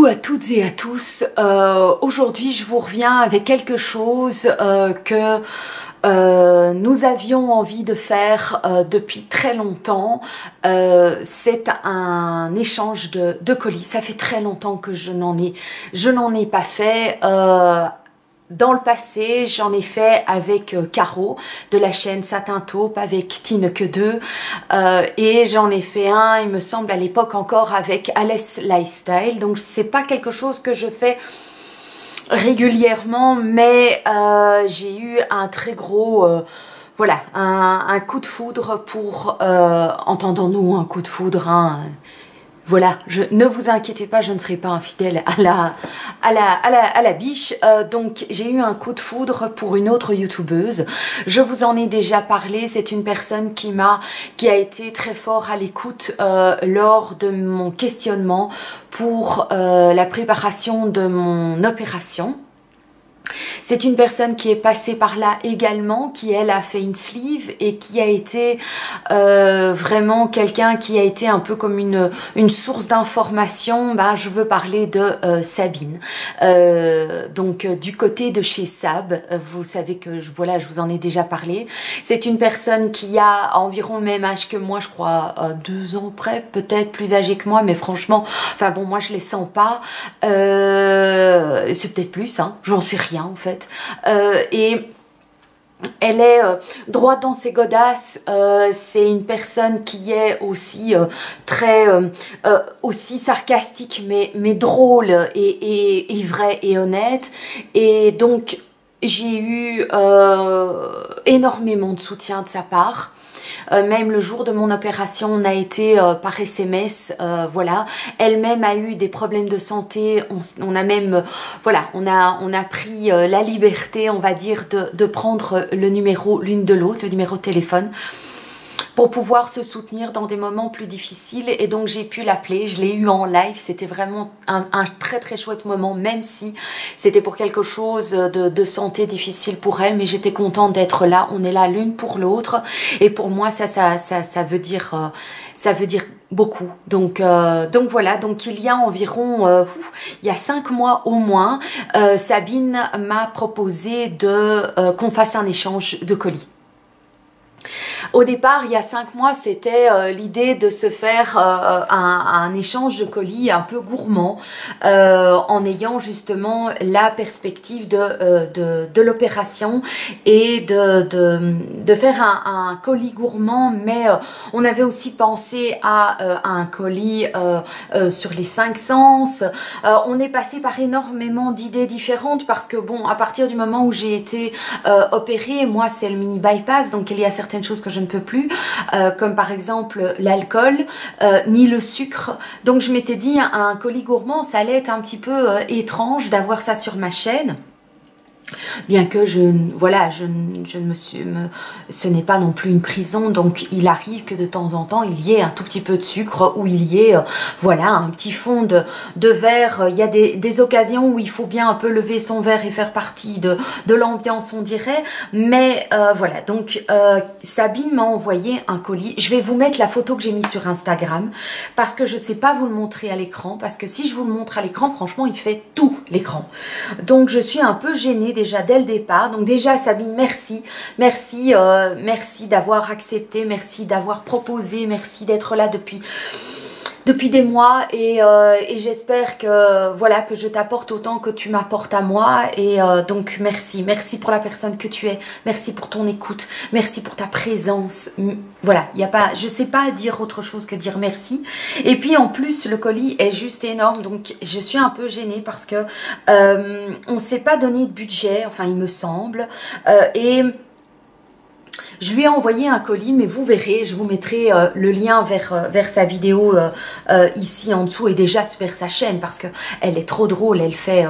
Coucou à toutes et à tous, aujourd'hui je vous reviens avec quelque chose que nous avions envie de faire depuis très longtemps. C'est un échange de colis. Ça fait très longtemps que je n'en ai pas fait. Dans le passé, j'en ai fait avec Caro de la chaîne Satin Taupe, avec Tineke 2 et j'en ai fait un, il me semble à l'époque encore, avec Alice Lifestyle. Donc c'est pas quelque chose que je fais régulièrement, mais j'ai eu un très gros voilà, un coup de foudre pour entendons-nous, un coup de foudre, hein. Voilà, ne vous inquiétez pas, je ne serai pas infidèle à la biche. Donc j'ai eu un coup de foudre pour une autre youtubeuse. Je vous en ai déjà parlé. C'est une personne qui a été très fort à l'écoute lors de mon questionnement pour la préparation de mon opération. C'est une personne qui est passée par là également, qui elle a fait une sleeve et qui a été vraiment quelqu'un qui a été un peu comme une source d'information. Ben, je veux parler de Sabine. Donc du côté de chez Sab, vous savez que voilà, je vous en ai déjà parlé. C'est une personne qui a environ le même âge que moi, je crois 2 ans près, peut-être plus âgée que moi, mais franchement, enfin bon, moi je les sens pas. C'est peut-être plus, hein, j'en sais rien en fait. Et elle est droite dans ses godasses. C'est une personne qui est aussi très aussi sarcastique mais drôle et vraie et honnête. Et donc j'ai eu énormément de soutien de sa part. Même le jour de mon opération, on a été par SMS, voilà. Elle-même a eu des problèmes de santé. On a même, voilà, on a pris la liberté, on va dire, de prendre le numéro l'une de l'autre, le numéro de téléphone, pour pouvoir se soutenir dans des moments plus difficiles. Et donc j'ai pu l'appeler, je l'ai eu en live. C'était vraiment un très très chouette moment, même si c'était pour quelque chose de santé difficile pour elle, mais j'étais contente d'être là. On est là l'une pour l'autre, et pour moi ça veut dire beaucoup. Donc voilà, donc il y a environ il y a 5 mois au moins, Sabine m'a proposé qu'on fasse un échange de colis. Au départ, il y a 5 mois, c'était l'idée de se faire un échange de colis un peu gourmand, en ayant justement la perspective de l'opération et de faire un colis gourmand, mais on avait aussi pensé à un colis sur les 5 sens. On est passé par énormément d'idées différentes parce que bon, à partir du moment où j'ai été opérée, moi c'est le mini bypass, donc il y a certaines choses que je ne peux plus, comme par exemple l'alcool, ni le sucre. Donc je m'étais dit, un colis gourmand, ça allait être un petit peu étrange d'avoir ça sur ma chaîne. Bien que ce n'est pas non plus une prison, donc il arrive que de temps en temps il y ait un tout petit peu de sucre, ou il y ait voilà, un petit fond de verre. Il y a des occasions où il faut bien un peu lever son verre et faire partie de l'ambiance, on dirait. Mais voilà, donc Sabine m'a envoyé un colis. Je vais vous mettre la photo que j'ai mise sur Instagram parce que je ne sais pas vous le montrer à l'écran, parce que si je vous le montre à l'écran, franchement il fait tout l'écran. Donc je suis un peu gênée déjà dès le départ. Donc déjà Sabine, merci d'avoir accepté, merci d'avoir proposé, merci d'être là depuis des mois, et j'espère que voilà, que je t'apporte autant que tu m'apportes à moi. Et donc merci pour la personne que tu es, merci pour ton écoute, merci pour ta présence. Voilà, il y a pas, je sais pas dire autre chose que dire merci. Et puis en plus le colis est juste énorme, donc je suis un peu gênée parce que on s'est pas donné de budget, enfin il me semble, et je lui ai envoyé un colis, mais vous verrez, je vous mettrai le lien vers sa vidéo ici en dessous, et déjà vers sa chaîne, parce que elle est trop drôle. Elle fait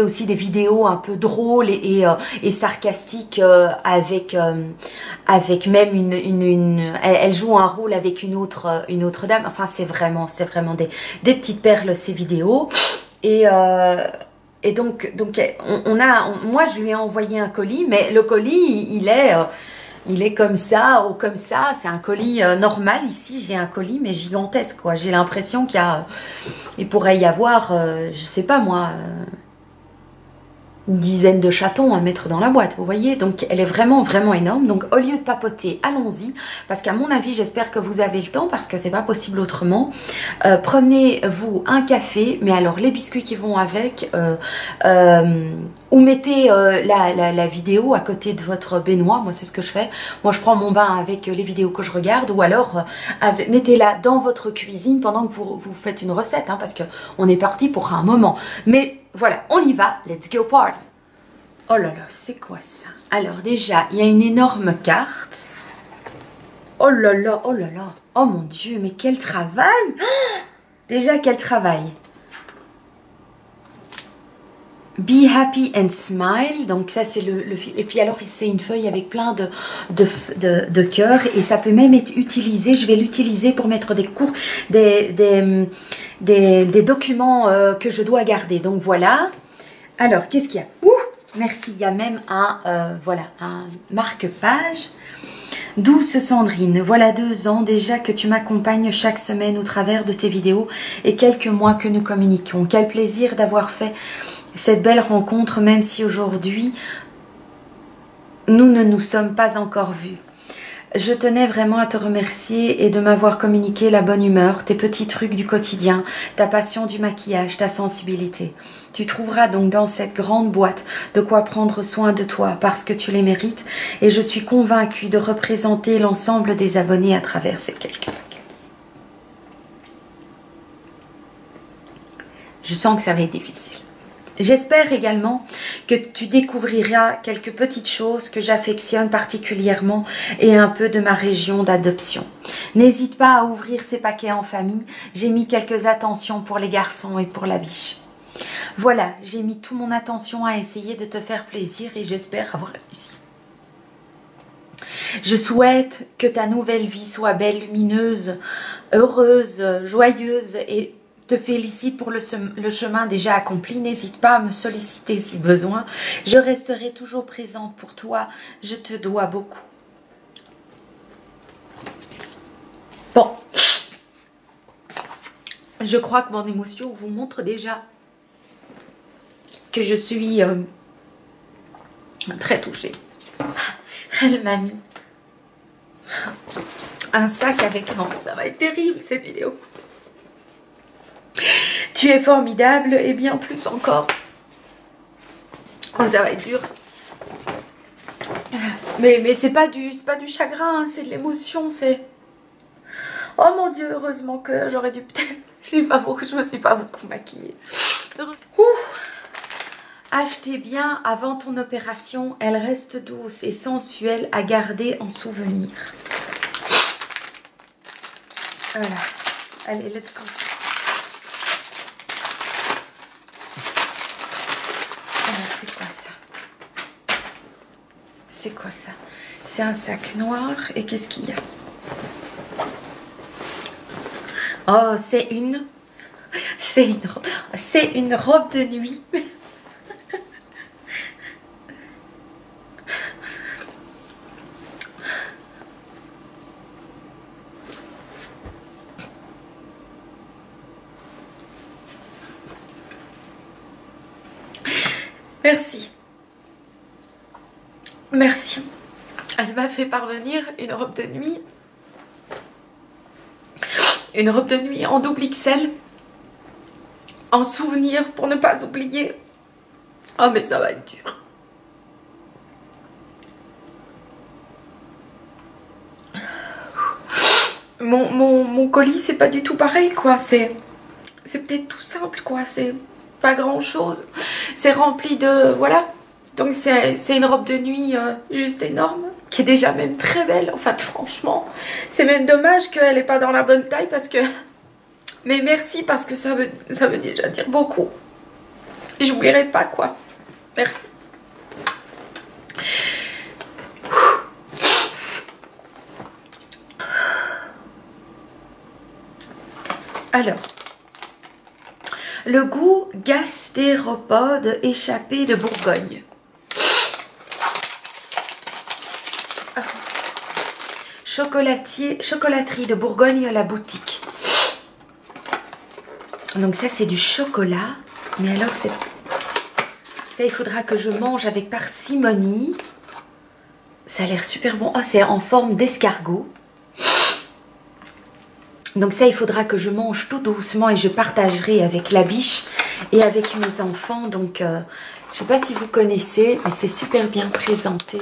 aussi des vidéos un peu drôles et sarcastiques, avec même elle joue un rôle avec une autre dame. Enfin c'est vraiment des petites perles, ces vidéos. Et donc moi je lui ai envoyé un colis, mais le colis il est Il est comme ça ou comme ça. C'est un colis normal. Ici, j'ai un colis, mais gigantesque, quoi. J'ai l'impression il pourrait y avoir, je sais pas moi, une dizaine de chatons à mettre dans la boîte, vous voyez. Donc, elle est vraiment, vraiment énorme. Donc, au lieu de papoter, allons-y. Parce qu'à mon avis, j'espère que vous avez le temps, parce que c'est pas possible autrement. Prenez-vous un café, mais alors les biscuits qui vont avec, ou mettez la vidéo à côté de votre baignoire. Moi, c'est ce que je fais. Moi, je prends mon bain avec les vidéos que je regarde, ou alors mettez-la dans votre cuisine pendant que vous faites une recette, hein, parce qu'on est parti pour un moment. Mais voilà, on y va, let's go party. Oh là là, c'est quoi ça? Alors déjà, il y a une énorme carte. Oh là là, oh là là. Oh mon Dieu, mais quel travail! Déjà, quel travail! Be happy and smile. Donc ça, c'est le fil. Et puis alors, c'est une feuille avec plein de cœurs. Et ça peut même être utilisé. Je vais l'utiliser pour mettre des documents que je dois garder. Donc voilà. Alors, qu'est-ce qu'il y a? Ouh, merci. Il y a même voilà, un marque-page. Douce Sandrine, voilà 2 ans déjà que tu m'accompagnes chaque semaine au travers de tes vidéos et quelques mois que nous communiquons. Quel plaisir d'avoir fait cette belle rencontre, même si aujourd'hui nous ne nous sommes pas encore vus. Je tenais vraiment à te remercier et de m'avoir communiqué la bonne humeur, tes petits trucs du quotidien, ta passion du maquillage, ta sensibilité. Tu trouveras donc dans cette grande boîte de quoi prendre soin de toi parce que tu les mérites et je suis convaincue de représenter l'ensemble des abonnés à travers ces quelques paquets. Je sens que ça va être difficile. J'espère également que tu découvriras quelques petites choses que j'affectionne particulièrement et un peu de ma région d'adoption. N'hésite pas à ouvrir ces paquets en famille. J'ai mis quelques attentions pour les garçons et pour la biche. Voilà, j'ai mis toute mon attention à essayer de te faire plaisir et j'espère avoir réussi. Je souhaite que ta nouvelle vie soit belle, lumineuse, heureuse, joyeuse et te félicite pour le chemin déjà accompli. N'hésite pas à me solliciter si besoin. Je resterai toujours présente pour toi. Je te dois beaucoup. Bon. Je crois que mon émotion vous montre déjà que je suis très touchée. Elle m'a mis un sac avec... Non, ça va être terrible cette vidéo. Tu es formidable et bien plus encore. Oh, ça va être dur. Mais c'est pas du chagrin, hein, c'est de l'émotion, c'est... Oh mon Dieu, heureusement que j'aurais dû peut-être... Je me suis pas beaucoup maquillée. Ouh. Achetez bien avant ton opération, elle reste douce et sensuelle à garder en souvenir. Voilà. Allez, let's go. C'est quoi ça? C'est quoi ça? C'est un sac noir. Et qu'est-ce qu'il y a? Oh, c'est une robe de nuit. Merci. Merci. Elle m'a fait parvenir une robe de nuit. Une robe de nuit en double XL. En souvenir pour ne pas oublier. Oh mais ça va être dur. Mon colis c'est pas du tout pareil quoi. C'est peut-être tout simple quoi. C'est pas grand chose. C'est rempli de... Voilà. Donc c'est une robe de nuit juste énorme. Qui est déjà même très belle. En fait franchement. C'est même dommage qu'elle n'est pas dans la bonne taille parce que... Mais merci parce que ça veut déjà dire beaucoup. J'oublierai pas quoi. Merci. Alors. Le goût gastéropode échappé de Bourgogne. chocolaterie de Bourgogne à la boutique. Donc ça c'est du chocolat. Mais alors ça il faudra que je mange avec parcimonie. Ça a l'air super bon. Oh, c'est en forme d'escargot. Donc ça, il faudra que je mange tout doucement et je partagerai avec la biche et avec mes enfants. Donc, je ne sais pas si vous connaissez, mais c'est super bien présenté.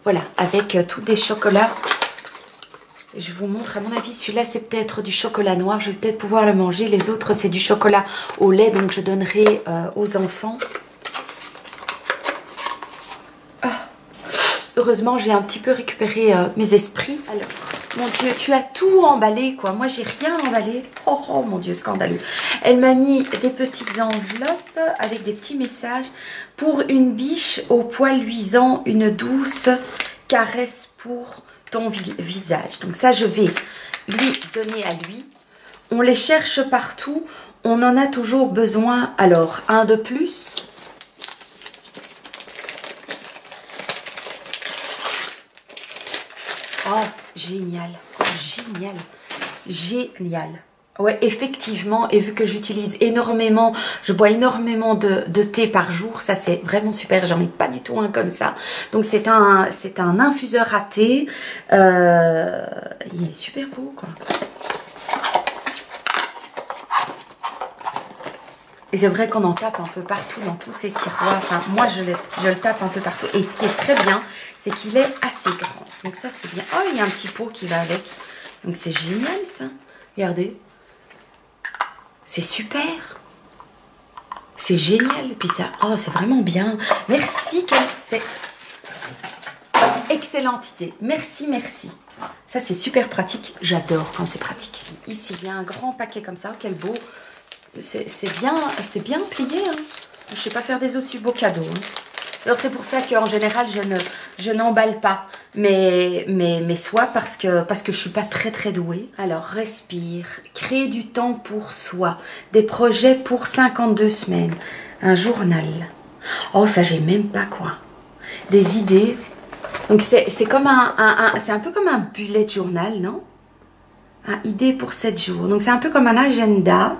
Voilà, avec tous des chocolats. Je vous montre, à mon avis, celui-là, c'est peut-être du chocolat noir. Je vais peut-être pouvoir le manger. Les autres, c'est du chocolat au lait, donc je donnerai aux enfants. Ah. Heureusement, j'ai un petit peu récupéré mes esprits. Alors... Mon Dieu, tu as tout emballé, quoi. Moi, j'ai rien emballé. Oh, oh, mon Dieu, scandaleux. Elle m'a mis des petites enveloppes avec des petits messages. Pour une biche au poil luisant, une douce caresse pour ton visage. Donc ça, je vais lui donner à lui. On les cherche partout. On en a toujours besoin. Alors, un de plus. Oh, génial, oh, génial, génial. Ouais, effectivement, et vu que j'utilise énormément, je bois énormément de thé par jour, ça c'est vraiment super, j'en ai pas du tout un comme ça. Donc c'est un infuseur à thé, il est super beau quoi. Et c'est vrai qu'on en tape un peu partout dans tous ces tiroirs. Enfin, moi, je le tape un peu partout. Et ce qui est très bien, c'est qu'il est assez grand. Donc ça, c'est bien. Oh, il y a un petit pot qui va avec. Donc c'est génial, ça. Regardez. C'est super. C'est génial. Puis ça, oh, c'est vraiment bien. Merci, c'est excellente idée. Merci, merci. Ça, c'est super pratique. J'adore quand c'est pratique. Ici, il y a un grand paquet comme ça. Oh, quel beau. C'est bien plié. Hein. Je ne sais pas faire des aussi beaux cadeaux. Hein. Alors c'est pour ça qu'en général je n'emballe pas. Mais soit parce que je ne suis pas très douée. Alors respire. Créer du temps pour soi. Des projets pour 52 semaines. Un journal. Oh ça j'ai même pas quoi. Des idées. Donc c'est comme c'est un peu comme un bullet journal, non? Un idée pour 7 jours. Donc c'est un peu comme un agenda.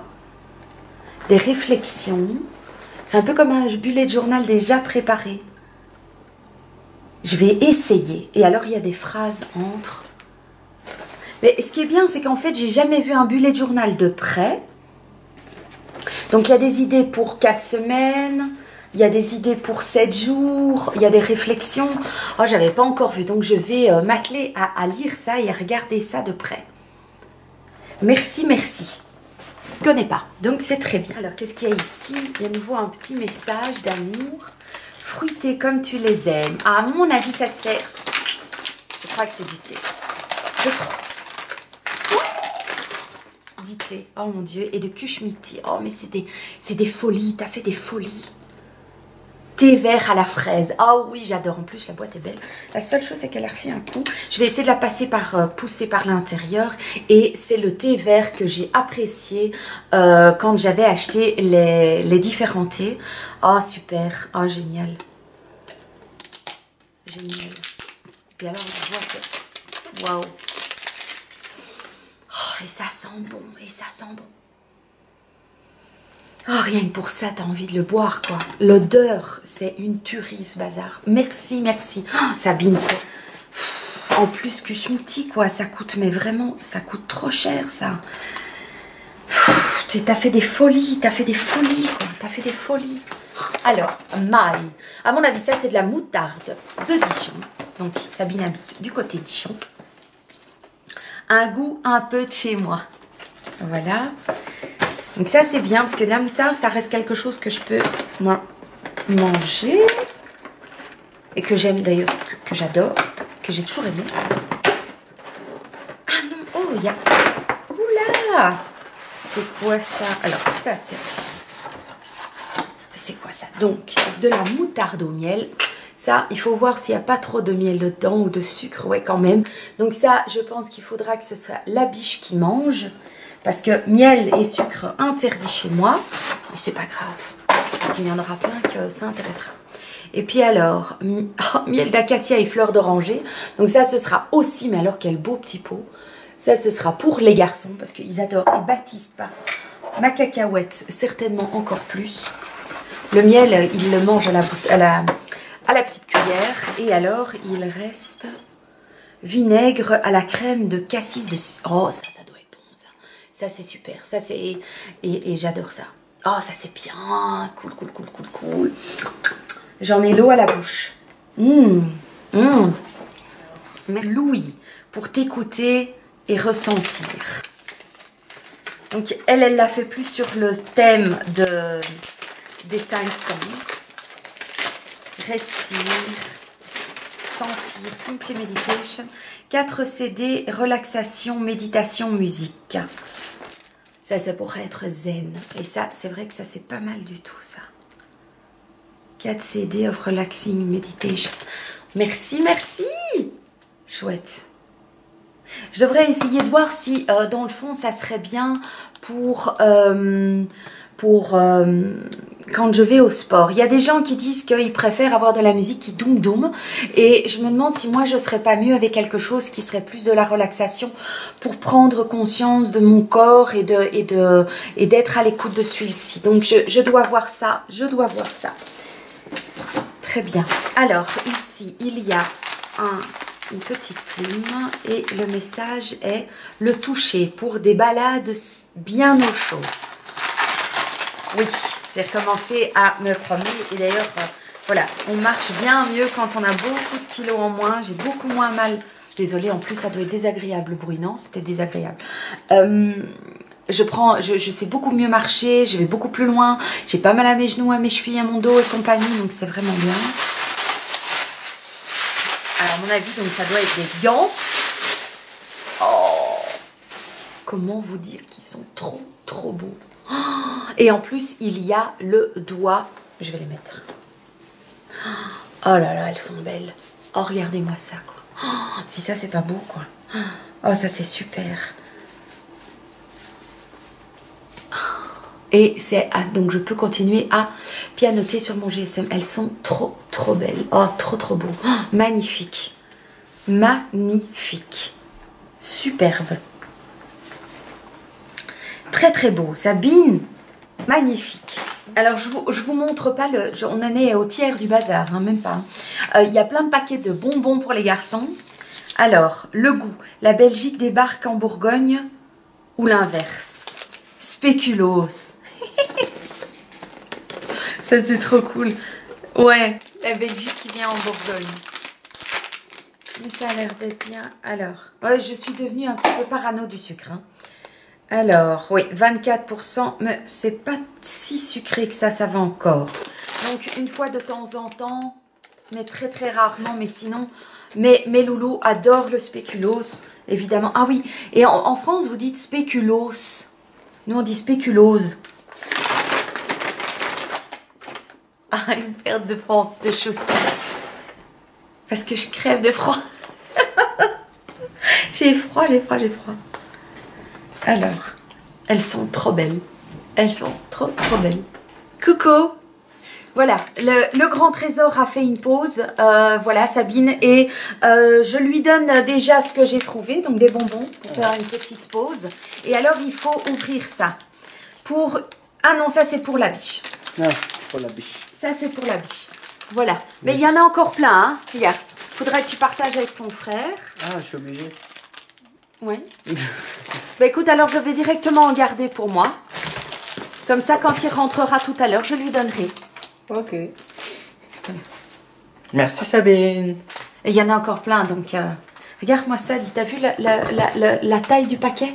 Des réflexions. C'est un peu comme un bullet journal déjà préparé. Je vais essayer. Et alors, il y a des phrases entre. Mais ce qui est bien, c'est qu'en fait, j'ai jamais vu un bullet journal de près. Donc, il y a des idées pour 4 semaines. Il y a des idées pour 7 jours. Il y a des réflexions. Oh, j'avais pas encore vu. Donc, je vais m'atteler à lire ça et à regarder ça de près. Merci, merci. Je ne connais pas, donc c'est très bien. Alors, qu'est-ce qu'il y a ici? Il y a à nouveau un petit message d'amour. Fruité comme tu les aimes. Ah, à mon avis, ça sert. Je crois que c'est du thé. Je crois. Du thé. Oh mon Dieu. Et de kushmiti. Oh, mais c'est des folies. T'as fait des folies. Thé vert à la fraise. Oh oui, j'adore. En plus, la boîte est belle. La seule chose, c'est qu'elle a reçu un coup. Je vais essayer de la passer pousser par l'intérieur. Et c'est le thé vert que j'ai apprécié quand j'avais acheté les différents thés. Oh, super. Oh, génial. Génial. Et puis alors, on voit que... Waouh. Oh, et ça sent bon. Et ça sent bon. Oh, rien que pour ça, t'as envie de le boire, quoi. L'odeur, c'est une tuerie, ce bazar. Merci, merci. Oh, Sabine, c'est... En plus, kushmiti, quoi. Ça coûte, mais vraiment, ça coûte trop cher, ça. T'as fait des folies, quoi. T'as fait des folies. Alors, maille. À mon avis, ça, c'est de la moutarde de Dijon. Donc, Sabine habite du côté de Dijon. Un goût un peu de chez moi. Voilà. Donc ça c'est bien parce que la moutarde ça reste quelque chose que je peux moi manger et que j'aime d'ailleurs, que j'adore, que j'ai toujours aimé. Ah non, oh il y a... Oula! C'est quoi ça? Alors ça c'est quoi ça? Donc de la moutarde au miel. Ça, il faut voir s'il n'y a pas trop de miel dedans ou de sucre. Ouais, quand même. Donc ça, je pense qu'il faudra que ce soit la biche qui mange. Parce que miel et sucre interdits chez moi. Mais c'est pas grave. Parce qu'il y en aura plein que ça intéressera. Et puis alors, miel d'acacia et fleurs d'oranger. Donc ça, ce sera aussi, mais alors quel beau petit pot. Ça, ce sera pour les garçons, parce qu'ils adorent. Et Baptiste, pas. Ma cacahuète, certainement encore plus. Le miel, il le mange à la petite cuillère. Et alors, il reste vinaigre à la crème de cassis de... Oh, ça doit être bon, ça. Ça, c'est super. Ça, c'est... Et j'adore ça. Oh, ça, c'est bien. Cool, cool, cool, cool, cool. J'en ai l'eau à la bouche. Louis, pour t'écouter et ressentir. Donc, elle l'a fait plus sur le thème des 5 sens. Respire, sentir, Simple Meditation. 4 CD, relaxation, méditation, musique. Ça, c'est pour être zen. Et ça, c'est vrai que ça, c'est pas mal du tout, ça. 4 CD of Relaxing Meditation. Merci, merci. Chouette. Je devrais essayer de voir si, dans le fond, ça serait bien pour quand je vais au sport. Il y a des gens qui disent qu'ils préfèrent avoir de la musique qui doum doum. Et je me demande si moi, je serais pas mieux avec quelque chose qui serait plus de la relaxation pour prendre conscience de mon corps et d'être à l'écoute de celui-ci. Donc, je dois voir ça. Je dois voir ça. Très bien. Alors, ici, il y a une petite plume et le message est le toucher pour des balades bien au chaud. Oui, j'ai recommencé à me promener et d'ailleurs, voilà, on marche bien mieux quand on a beaucoup de kilos en moins. J'ai beaucoup moins mal. Désolée, en plus, ça doit être désagréable le bruit, non? C'était désagréable. Je sais beaucoup mieux marcher, je vais beaucoup plus loin. J'ai pas mal à mes genoux, à mes chevilles, à mon dos et compagnie, donc c'est vraiment bien. Alors, à mon avis, donc ça doit être des gants. Oh, comment vous dire qu'ils sont trop, trop beaux. Oh, et en plus, il y a le doigt. Je vais les mettre. Oh là là, elles sont belles. Oh, regardez-moi ça, quoi. Oh, si ça, c'est pas beau, quoi. Oh, ça, c'est super. Et c'est donc je peux continuer à pianoter sur mon GSM. Elles sont trop, trop belles. Oh, trop, trop beau. Oh, magnifique. Magnifique. Superbe. Très, très beau. Sabine, magnifique. Alors, je vous montre pas on en est au tiers du bazar, hein, même pas. Il y a plein de paquets de bonbons pour les garçons. Alors, le goût. La Belgique débarque en Bourgogne ou l'inverse. Spéculoos. Ça, c'est trop cool. Ouais, la Belgique qui vient en Bourgogne. Mais ça a l'air d'être bien. Alors, ouais, je suis devenue un petit peu parano du sucre. Hein. Alors, oui, 24%, mais c'est pas si sucré que ça va encore. Donc, une fois de temps en temps, mais très très rarement, mais sinon, mes loulous adorent le spéculoos, évidemment. Ah oui, et en France, vous dites spéculoos. Nous, on dit spéculose. Ah, une paire de chaussettes. Parce que je crève de froid. J'ai froid, j'ai froid, j'ai froid. Alors, elles sont trop belles. Elles sont trop, trop belles. Coucou. Voilà, le grand trésor a fait une pause. Voilà, Sabine. Et je lui donne déjà ce que j'ai trouvé. Donc, des bonbons pour faire une petite pause. Et alors, il faut ouvrir ça. Pour... Ah non, ça, c'est pour la biche. Ah, pour la biche. Ça, c'est pour la biche. Voilà. Mais il y en a encore plein, hein. Regarde. Faudrait que tu partages avec ton frère. Ah, je suis obligée. Oui. Bah écoute, alors je vais directement en garder pour moi. Comme ça, quand il rentrera tout à l'heure, je lui donnerai. Ok. Voilà. Merci Sabine. Et il y en a encore plein, donc... Regarde-moi ça, t'as vu la taille du paquet?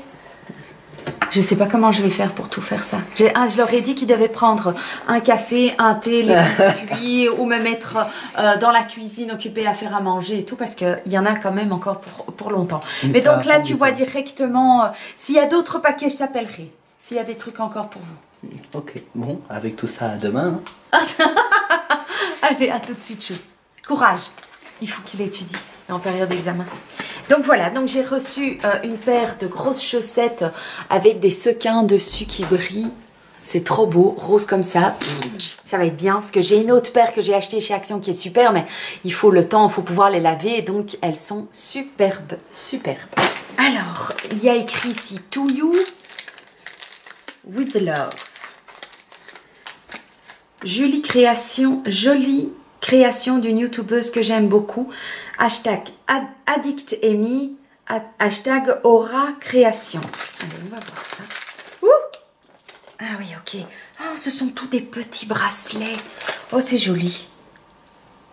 Je sais pas comment je vais faire pour tout faire ça. Je leur ai dit qu'ils devaient prendre un café, un thé, les biscuits ou me mettre dans la cuisine occupée à faire à manger et tout parce qu'il y en a quand même encore pour longtemps. Mais donc là, tu vois directement... S'il y a d'autres paquets, je t'appellerai. S'il y a des trucs encore pour vous. Ok, bon, avec tout ça, à demain. Hein. Allez, à tout de suite, chou. Courage. Il faut qu'il étudie en période d'examen. Donc voilà, donc j'ai reçu une paire de grosses chaussettes avec des sequins dessus qui brillent. C'est trop beau, rose comme ça. Ça va être bien parce que j'ai une autre paire que j'ai achetée chez Action qui est super, mais il faut le temps, il faut pouvoir les laver. Donc elles sont superbes, superbes. Alors, il y a écrit ici « To you with love ». Jolie création d'une youtubeuse que j'aime beaucoup. Hashtag AddictAmy, hashtag Aura Création. Allez, on va voir ça. Ouh! Ah oui, ok. Oh, ce sont tous des petits bracelets. Oh, c'est joli.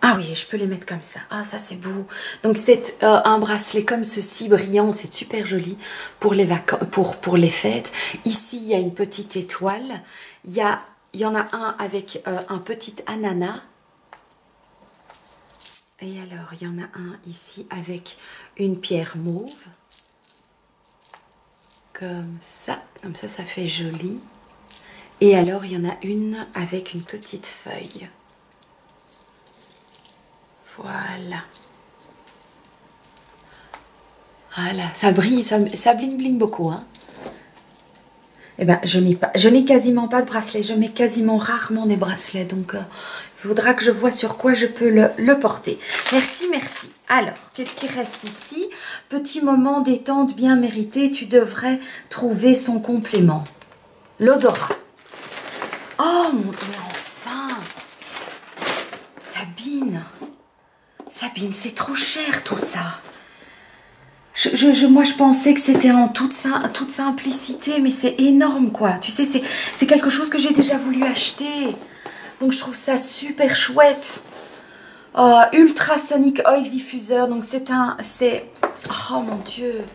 Ah oui, je peux les mettre comme ça. Ah, ça c'est beau. Donc c'est un bracelet comme ceci, brillant. C'est super joli pour les pour les fêtes. Ici, il y a une petite étoile. Il y en a un avec un petit ananas. Et alors, il y en a un ici avec une pierre mauve. Comme ça, ça fait joli. Et alors, il y en a une avec une petite feuille. Voilà. Voilà, ça brille, ça bling bling beaucoup, hein. Eh ben, je n'ai quasiment pas de bracelet. Je mets quasiment rarement des bracelets. Donc, il faudra que je vois sur quoi je peux le porter. Merci, merci. Alors, qu'est-ce qui reste ici? Petit moment détente bien mérité. Tu devrais trouver son complément. L'odorat. Oh, mon Dieu, enfin. Sabine. Sabine, c'est trop cher tout ça. Moi, je pensais que c'était en toute simplicité, mais c'est énorme, quoi. Tu sais, c'est quelque chose que j'ai déjà voulu acheter. Donc, je trouve ça super chouette. Ultrasonic Oil Diffuser. Donc, oh, mon Dieu.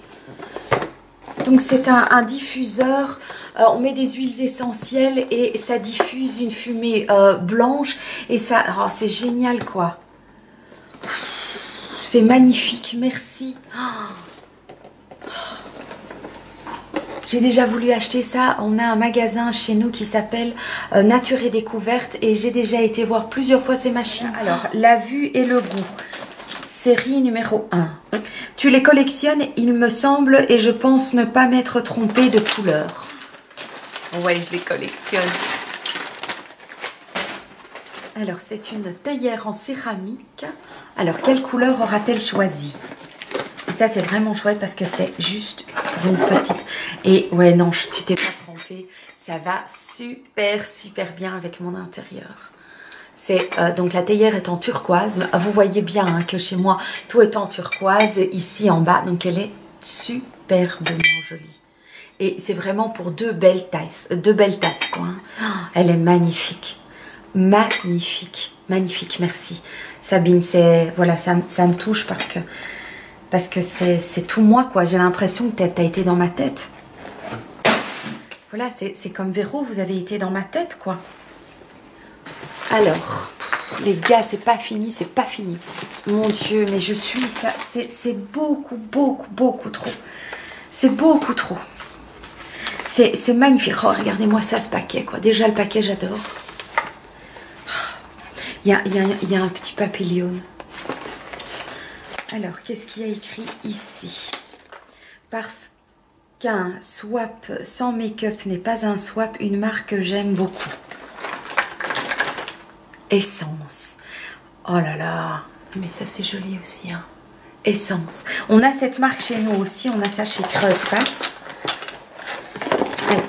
Donc, c'est un diffuseur. On met des huiles essentielles et ça diffuse une fumée blanche. Et ça, oh, c'est génial, quoi. C'est magnifique. Merci. Oh. J'ai déjà voulu acheter ça. On a un magasin chez nous qui s'appelle Nature et Découverte et j'ai déjà été voir plusieurs fois ces machines. Alors, la vue et le goût. Série numéro 1. Tu les collectionnes, il me semble, et je pense ne pas m'être trompée de couleur. Ouais, je les collectionne. Alors, c'est une théière en céramique. Alors, quelle couleur aura-t-elle choisi? Ça, c'est vraiment chouette parce que c'est juste pour une petite... Et ouais, non, tu t'es pas trompée. Ça va super, super bien avec mon intérieur. Donc, la théière est en turquoise. Vous voyez bien hein, que chez moi, tout est en turquoise. Ici, en bas, donc elle est superbement jolie. Et c'est vraiment pour deux belles tasses, quoi. Oh, elle est magnifique. Magnifique. Magnifique, merci. Sabine, voilà, ça me touche parce que c'est tout moi, quoi. J'ai l'impression que tu as été dans ma tête. Voilà, c'est comme Véro, vous avez été dans ma tête, quoi. Alors, les gars, c'est pas fini, c'est pas fini. Mon Dieu, mais je suis... ça, c'est beaucoup, beaucoup, beaucoup trop. C'est beaucoup trop. C'est magnifique. Oh, regardez-moi ça, ce paquet, quoi. Déjà, le paquet, j'adore. Il y a un petit papillon. Alors, qu'est-ce qu'il y a écrit ici? Parce qu'un swap sans make-up n'est pas un swap, une marque que j'aime beaucoup. Essence. Oh là là. Mais ça, c'est joli aussi. Hein. Essence. On a cette marque chez nous aussi. On a ça chez Create Fat.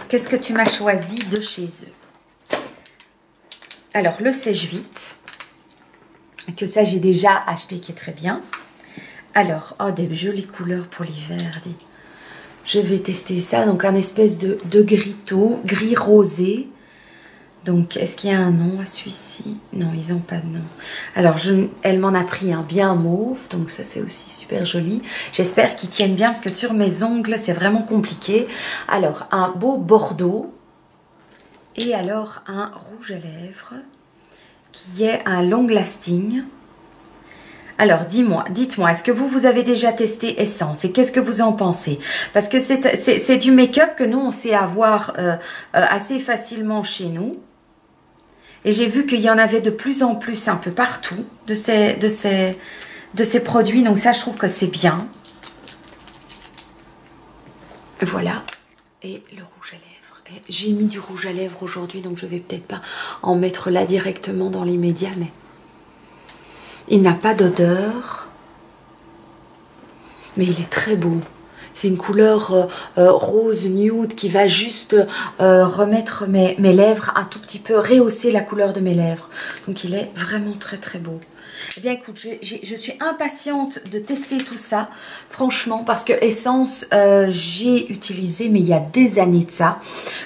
Qu'est-ce que tu m'as choisi de chez eux? Alors, le sèche-vite. Que ça, j'ai déjà acheté, qui est très bien. Alors, oh, des jolies couleurs pour l'hiver. Je vais tester ça. Donc, un espèce de gris rosé. Donc, est-ce qu'il y a un nom à celui-ci? Non, ils n'ont pas de nom. Alors, elle m'en a pris un bien mauve. Donc, ça, c'est aussi super joli. J'espère qu'ils tiennent bien parce que sur mes ongles, c'est vraiment compliqué. Alors, un beau bordeaux. Et alors, un rouge à lèvres qui est un long lasting. Alors, dites-moi, est-ce que vous avez déjà testé Essence et qu'est-ce que vous en pensez? Parce que c'est du make-up que nous, on sait avoir assez facilement chez nous. Et j'ai vu qu'il y en avait de plus en plus un peu partout de ces produits. Donc ça, je trouve que c'est bien. Voilà. Et le rouge à lèvres J'ai mis du rouge à lèvres aujourd'hui, donc je vais peut-être pas en mettre là directement dans l'immédiat, mais il n'a pas d'odeur, mais il est très beau. C'est une couleur rose nude qui va juste remettre mes lèvres un tout petit peu, rehausser la couleur de mes lèvres. Donc il est vraiment très très beau. Eh bien écoute, je suis impatiente de tester tout ça, franchement, parce que Essence, j'ai utilisé, mais il y a des années de ça,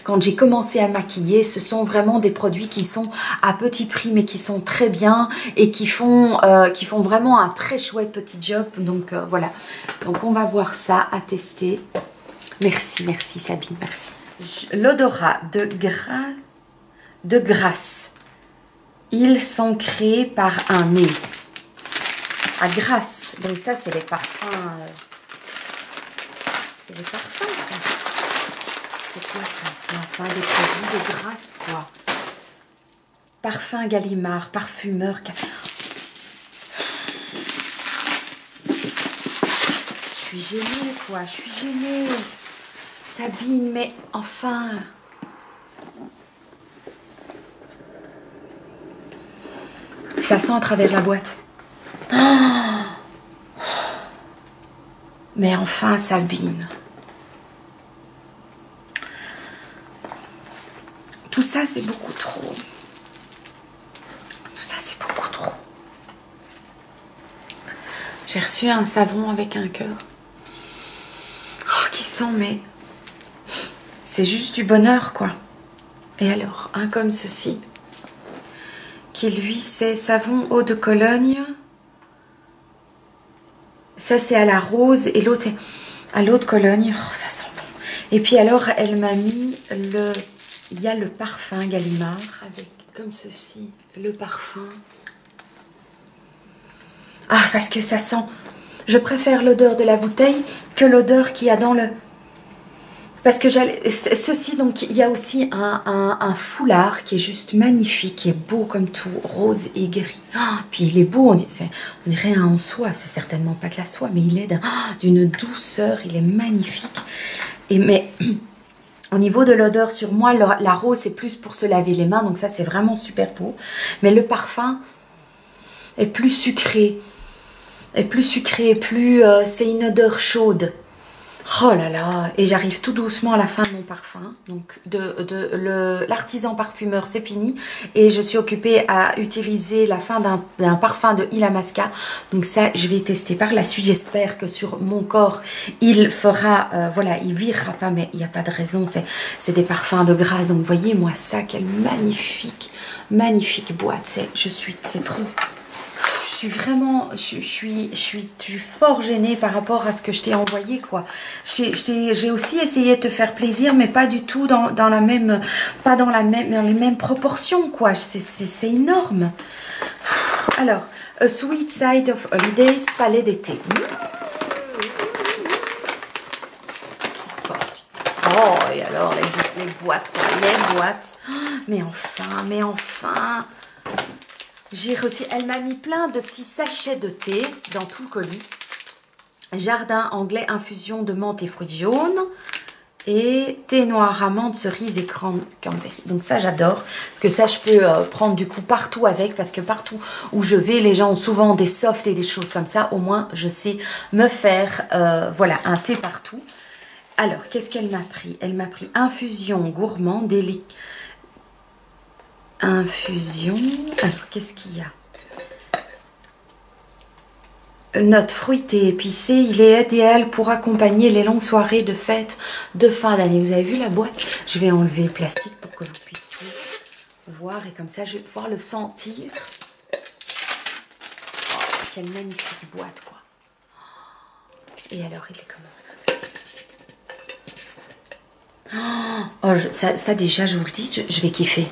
quand j'ai commencé à maquiller, ce sont vraiment des produits qui sont à petit prix, mais qui sont très bien et qui font vraiment un très chouette petit job. Donc voilà, donc on va voir ça à tester. Merci, merci Sabine, merci. L'odorat de Grasse. Ils sont créés par un nez. À Grasse. Donc ça, c'est les parfums. C'est les parfums, ça. C'est quoi ça? Enfin, des produits de Grasse, quoi. Parfum Gallimard, parfumeur. Je suis gênée, quoi. Je suis gênée. Sabine, mais enfin... Ça sent à travers la boîte. Oh, mais enfin, Sabine. Tout ça, c'est beaucoup trop. Tout ça, c'est beaucoup trop. J'ai reçu un savon avec un cœur. Oh, qui sent, mais... C'est juste du bonheur, quoi. Et alors, un comme ceci... qui lui c'est savon eau de Cologne. Ça c'est à la rose et l'autre c'est à l'eau de Cologne. Oh, ça sent bon. Et puis alors elle m'a mis le... Il y a le parfum Gallimard avec comme ceci le parfum. Ah parce que ça sent... Je préfère l'odeur de la bouteille que l'odeur qu'il y a dans le... Parce que ceci, donc, il y a aussi un foulard qui est juste magnifique, qui est beau comme tout, rose et gris. Oh, puis il est beau, on dirait un en soie, c'est certainement pas de la soie, mais il est d'une douceur, il est magnifique. Mais au niveau de l'odeur sur moi, la rose c'est plus pour se laver les mains, donc ça c'est vraiment super beau. Mais le parfum est plus sucré, c'est une odeur chaude. Oh là là, et j'arrive tout doucement à la fin de mon parfum. Donc l'artisan parfumeur c'est fini et je suis occupée à utiliser la fin d'un parfum de Illamasqua. Donc ça je vais tester par la suite. J'espère que sur mon corps il fera, voilà, il virera pas, mais il n'y a pas de raison. C'est des parfums de Grasse. Donc voyez moi ça, quelle magnifique boîte. C'est trop... Je suis vraiment, je suis fort gênée par rapport à ce que je t'ai envoyé, quoi. J'ai aussi essayé de te faire plaisir, mais pas du tout dans les mêmes proportions, quoi. C'est énorme. Alors, A Sweet Side of Holidays, palais d'été. Oh, et alors, les boîtes, quoi, les boîtes. Mais enfin. J'ai reçu, elle m'a mis plein de petits sachets de thé dans tout le colis. Jardin anglais, infusion de menthe et fruits jaunes. Et thé noir, amande, cerise et cranberry. Donc ça, j'adore. Parce que ça, je peux prendre du coup partout avec. Parce que partout où je vais, les gens ont souvent des softs et des choses comme ça. Au moins, je sais me faire, voilà, un thé partout. Alors, qu'est-ce qu'elle m'a pris? Elle m'a pris infusion gourmand, délicat. Infusion. Alors, qu'est-ce qu'il y a? Note fruitée épicée. Il est idéal pour accompagner les longues soirées de fête de fin d'année. Vous avez vu la boîte? Je vais enlever le plastique pour que vous puissiez voir. Et comme ça, je vais pouvoir le sentir. Oh, quelle magnifique boîte, quoi. Et alors, il est comment? Oh, ça déjà, je vous le dis, je vais kiffer.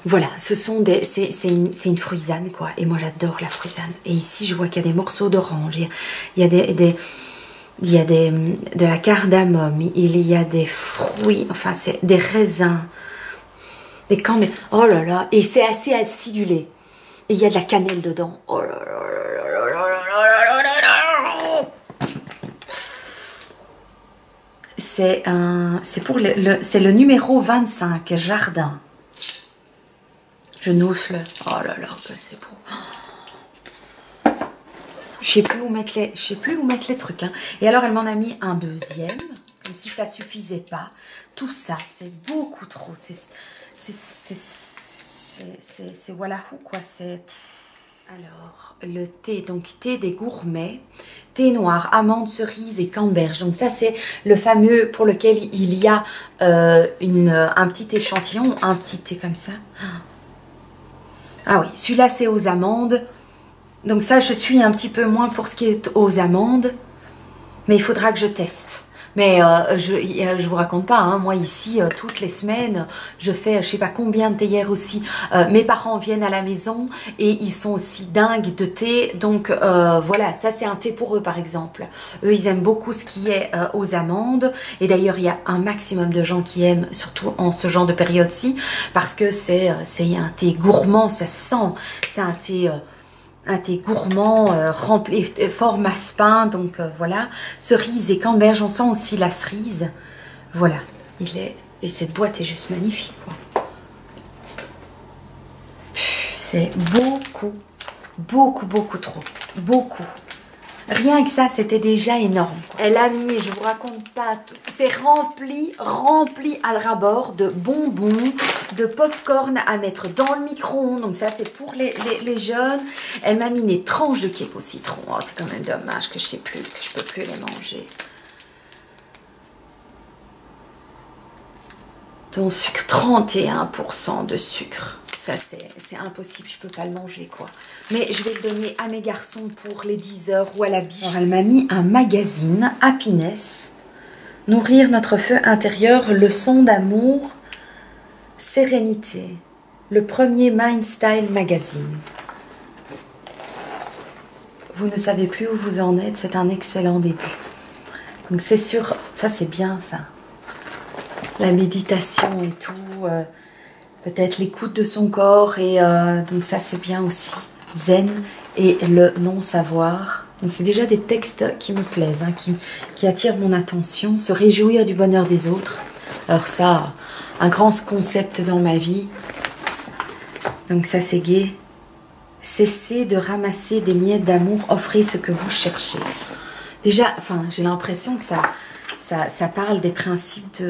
Voilà, ce sont des, c'est une fruisane, quoi. Et moi, j'adore la fruisane. Et ici, je vois qu'il y a des morceaux d'orange. Il y a de la cardamome. Il y a des fruits, enfin, c'est des raisins. Des cambres. Oh là là. Et c'est assez acidulé. Et il y a de la cannelle dedans. Oh là là là là là là là là là là. c'est le numéro 25, jardin. Je n'ose le... Oh là là, que c'est beau. Je sais plus où mettre les trucs. Hein. Et alors, elle m'en a mis un deuxième, comme si ça suffisait pas. Tout ça, c'est beaucoup trop. C'est voilà où quoi, c'est... Alors, le thé, donc thé des gourmets, thé noir, amande, cerise et canneberge. Donc ça, c'est le fameux pour lequel il y a un petit échantillon, un petit thé comme ça. Ah oui, celui-là, c'est aux amandes. Donc ça, je suis un petit peu moins pour ce qui est aux amandes. Mais il faudra que je teste. Mais je vous raconte pas, hein, moi ici, toutes les semaines, je fais je sais pas combien de théières aussi. Mes parents viennent à la maison et ils sont aussi dingues de thé. Donc voilà, ça c'est un thé pour eux par exemple. Eux, ils aiment beaucoup ce qui est aux amandes. Et d'ailleurs, il y a un maximum de gens qui aiment, surtout en ce genre de période-ci, parce que c'est un thé gourmand, ça se sent. C'est un thé gourmand, rempli, fort massepain, donc voilà. Cerise et canneberge, on sent aussi la cerise. Voilà, et cette boîte est juste magnifique, quoi. C'est beaucoup trop, beaucoup. Rien que ça, c'était déjà énorme, quoi. Elle a mis, je vous raconte pas, c'est rempli à ras-bord de bonbons, de pop-corn à mettre dans le micro-ondes. Donc ça, c'est pour les jeunes. Elle m'a mis des tranches de cake au citron. Oh, c'est quand même dommage que je peux plus les manger. Donc sucre, 31% de sucre. Ça, c'est impossible, je peux pas le manger, quoi. Mais je vais le donner à mes garçons pour les 10 heures ou à la biche. Alors, elle m'a mis un magazine, Happiness. Nourrir notre feu intérieur, leçon d'amour, sérénité. Le premier Mind Style Magazine. Vous ne savez plus où vous en êtes, c'est un excellent début. Donc, c'est sûr, ça, c'est bien, ça. La méditation et tout... peut-être l'écoute de son corps et donc ça c'est bien aussi. Zen et le non-savoir. Donc c'est déjà des textes qui me plaisent, hein, qui attirent mon attention. Se réjouir du bonheur des autres. Alors ça, un grand concept dans ma vie. Donc ça c'est gai. Cessez de ramasser des miettes d'amour, offrez ce que vous cherchez. Déjà, enfin j'ai l'impression que ça parle des principes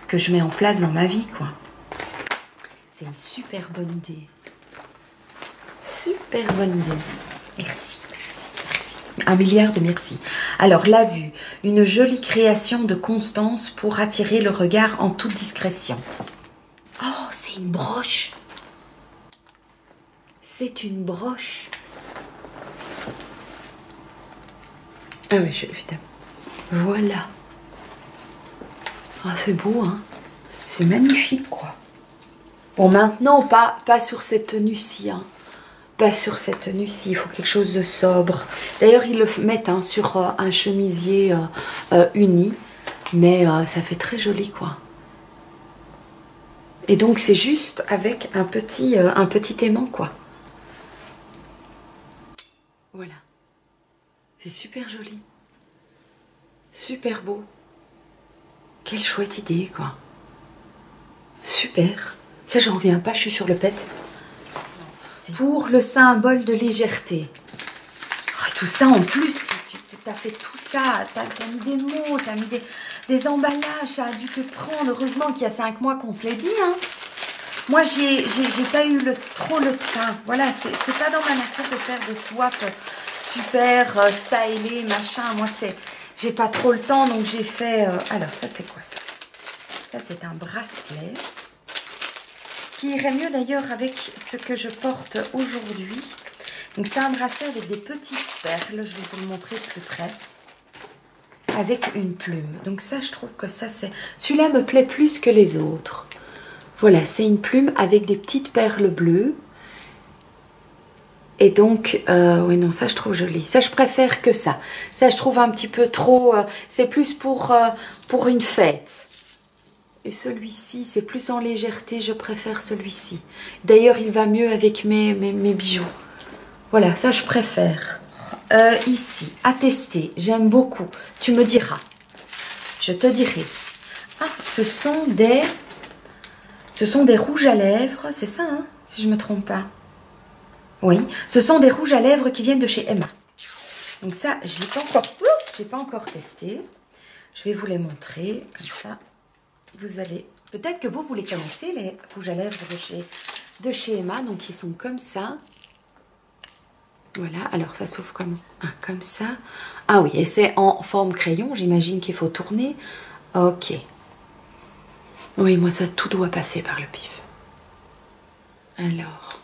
que je mets en place dans ma vie, quoi. C'est une super bonne idée. Super bonne idée. Merci, merci, merci. 1 milliard de merci. Alors, la vue. Une jolie création de Constance pour attirer le regard en toute discrétion. Oh, c'est une broche. C'est une broche. Ah oui, évidemment. Voilà. Ah, c'est beau, hein. C'est magnifique, quoi. Bon, maintenant, pas sur cette tenue-ci. Hein. Pas sur cette tenue-ci. Il faut quelque chose de sobre. D'ailleurs, ils le mettent hein, sur un chemisier uni. Mais ça fait très joli, quoi. Et donc, c'est juste avec un petit aimant, quoi. Voilà. C'est super joli. Super beau. Quelle chouette idée, quoi. Super. Ça, j'en reviens pas, je suis sur le pet. Pour le symbole de légèreté. Oh, tout ça en plus, tu as fait tout ça. Tu as mis des mots, tu as mis des emballages. Ça a dû te prendre. Heureusement qu'il y a 5 mois qu'on se l'est dit. Hein. Moi, j'ai pas eu trop le temps. Voilà, c'est pas dans ma nature de faire des swaps super stylés, machin. Moi, j'ai pas trop le temps, donc j'ai fait... Alors, ça, c'est quoi ça? Ça, c'est un bracelet. Qui irait mieux d'ailleurs avec ce que je porte aujourd'hui. Donc c'est un bracelet avec des petites perles, je vais vous le montrer de plus près. Avec une plume. Donc ça, je trouve que ça c'est... Celui-là me plaît plus que les autres. Voilà, c'est une plume avec des petites perles bleues. Et donc, oui non, ça je trouve joli. Ça je préfère que ça. Ça je trouve un petit peu trop... c'est plus pour une fête. Et celui-ci, c'est plus en légèreté, je préfère celui-ci. D'ailleurs, il va mieux avec mes bijoux. Voilà, ça je préfère. Ici, à tester, j'aime beaucoup. Tu me diras. je te dirai. Ah, ce sont des rouges à lèvres, c'est ça, hein, si je ne me trompe pas. Oui, ce sont des rouges à lèvres qui viennent de chez Emma. Donc ça, j'ai pas encore testé. Je vais vous les montrer, comme ça, vous allez... Peut-être que vous les connaissez, les rouges à lèvres de chez Emma, donc ils sont comme ça. Voilà, alors ça s'ouvre comme ça. Ah oui, et c'est en forme crayon, j'imagine qu'il faut tourner. Ok. Oui, moi ça, tout doit passer par le pif. Alors,